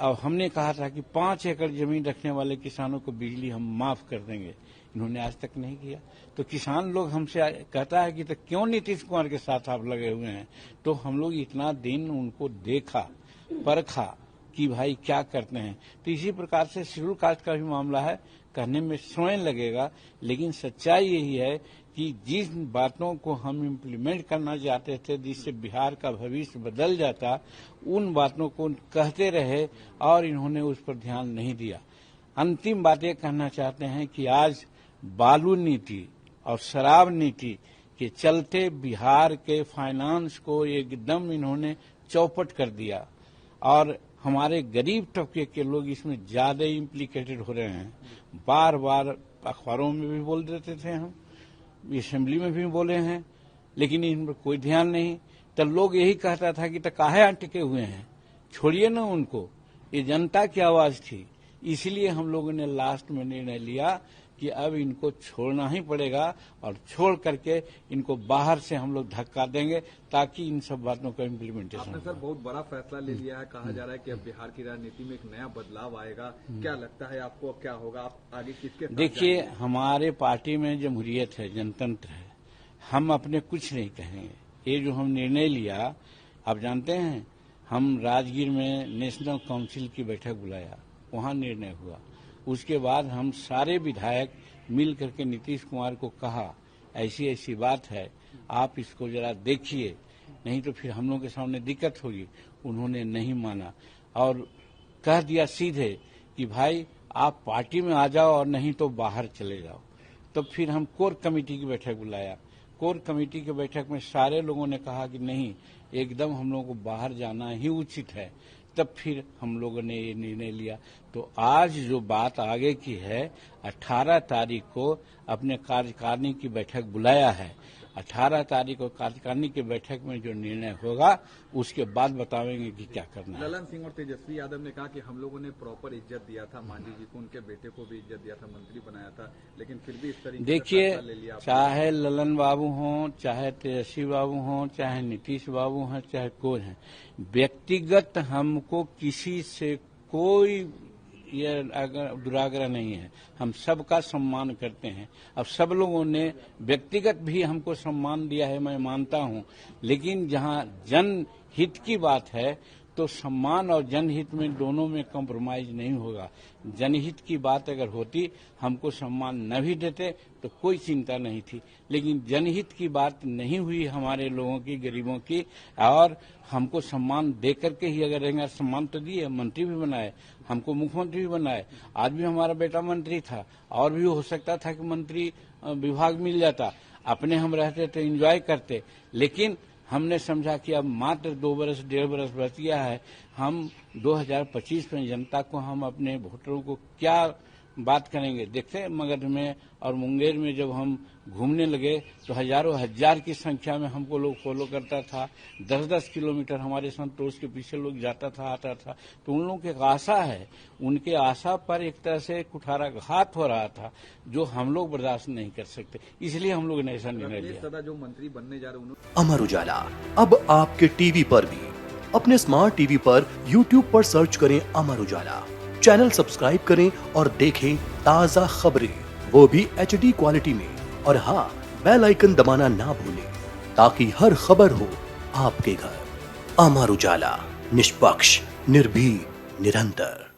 और हमने कहा था कि 5 एकड़ जमीन रखने वाले किसानों को बिजली हम माफ कर देंगे, इन्होंने आज तक नहीं किया। तो किसान लोग हमसे कहता है कि तो क्यों नीतीश कुमार के साथ आप लगे हुए हैं। तो हम लोग इतना दिन उनको देखा परखा कि भाई क्या करते हैं। तो इसी प्रकार से शेड्यूल कास्ट का भी मामला है, कहने में समय लगेगा, लेकिन सच्चाई यही है कि जिन बातों को हम इम्प्लीमेंट करना चाहते थे जिससे बिहार का भविष्य बदल जाता, उन बातों को कहते रहे और इन्होंने उस पर ध्यान नहीं दिया। अंतिम बात ये कहना चाहते हैं कि आज बालू नीति और शराब नीति के चलते बिहार के फाइनेंस को एकदम इन्होंने चौपट कर दिया और हमारे गरीब तबके के लोग इसमें ज्यादा इम्प्लीकेटेड हो रहे हैं। बार बार अखबारों में भी बोल देते थे, हम असेंबली में भी बोले हैं, लेकिन इन पर कोई ध्यान नहीं। तो लोग यही कहता था कि तो काहे टिके हुए हैं, छोड़िए ना उनको, ये जनता की आवाज थी। इसलिए हम लोगों ने लास्ट में निर्णय लिया कि अब इनको छोड़ना ही पड़ेगा और छोड़ करके इनको बाहर से हम लोग धक्का देंगे ताकि इन सब बातों का इम्प्लीमेंटेशन। आपने सर बहुत बड़ा फैसला ले लिया है, कहा जा रहा है कि अब बिहार की राजनीति में एक नया बदलाव आएगा। क्या लगता है आपको, अब क्या होगा, आप आगे किसके साथ? देखिए, हमारे पार्टी में जमहूरियत है, जनतंत्र है, हम अपने कुछ नहीं कहेंगे। ये जो हम निर्णय लिया, आप जानते हैं, हम राजगीर में नेशनल काउंसिल की बैठक बुलाया, वहां निर्णय हुआ। उसके बाद हम सारे विधायक मिल करके नीतीश कुमार को कहा ऐसी ऐसी बात है, आप इसको जरा देखिए, नहीं तो फिर हम लोगों के सामने दिक्कत होगी। उन्होंने नहीं माना और कह दिया सीधे कि भाई आप पार्टी में आ जाओ और नहीं तो बाहर चले जाओ। तो फिर हम कोर कमेटी की बैठक बुलाया। कोर कमेटी की बैठक में सारे लोगों ने कहा कि नहीं, एकदम हम लोगों को बाहर जाना ही उचित है। तब फिर हम लोगों ने ये निर्णय लिया। तो आज जो बात आगे की है, 18 तारीख को अपने कार्यकारिणी की बैठक बुलाया है। 18 तारीख को कार्यकारिणी की बैठक में जो निर्णय होगा उसके बाद बताएंगे कि क्या करना है। ललन सिंह और तेजस्वी यादव ने कहा कि हम लोगों ने प्रॉपर इज्जत दिया था, मांझी जी को, उनके बेटे को भी इज्जत दिया था, मंत्री बनाया था, लेकिन फिर भी इस तरीके देखिए, से ले लिया। चाहे ललन बाबू हों, चाहे तेजस्वी बाबू हों, चाहे नीतीश बाबू हैं, चाहे कोई हैं, व्यक्तिगत हमको किसी से कोई ये दुराग्रह नहीं है। हम सबका सम्मान करते हैं। अब सब लोगों ने व्यक्तिगत भी हमको सम्मान दिया है, मैं मानता हूं, लेकिन जहां जनहित की बात है तो सम्मान और जनहित में दोनों में कॉम्प्रोमाइज नहीं होगा। जनहित की बात अगर होती, हमको सम्मान न भी देते तो कोई चिंता नहीं थी, लेकिन जनहित की बात नहीं हुई हमारे लोगों की, गरीबों की, और हमको सम्मान दे करके ही अगर रहेंगे। सम्मान तो दिए, मंत्री भी बनाए, हमको मुख्यमंत्री भी बनाए। आज भी हमारा बेटा मंत्री था, और भी हो सकता था कि मंत्री विभाग मिल जाता। अपने हम रहते तो एंजॉय करते, लेकिन हमने समझा कि अब मात्र 2 बरस 1.5 बरस बच गया है। हम 2025 में जनता को, हम अपने वोटरों को क्या बात करेंगे। देखते हैं मगध में और मुंगेर में जब हम घूमने लगे तो हजारों हजार की संख्या में हमको लोग फॉलो करता था। 10-10 किलोमीटर हमारे संतोष के पीछे लोग जाता था, आता था। तो उन लोगों की एक आशा है, उनके आशा पर एक तरह से कुठाराघात हो रहा था, जो हम लोग बर्दाश्त नहीं कर सकते। इसलिए हम लोगों ने ऐसा निर्णय लिया। जो मंत्री बनने जा रहे हैं, अमर उजाला अब आपके टीवी पर भी। अपने स्मार्ट टीवी पर YouTube पर सर्च करें अमर उजाला, चैनल सब्सक्राइब करें और देखें ताजा खबरें, वो भी HD क्वालिटी में। और हाँ, बेल आइकन दबाना ना भूलें ताकि हर खबर हो आपके घर। अमर उजाला, निष्पक्ष, निर्भीक, निरंतर।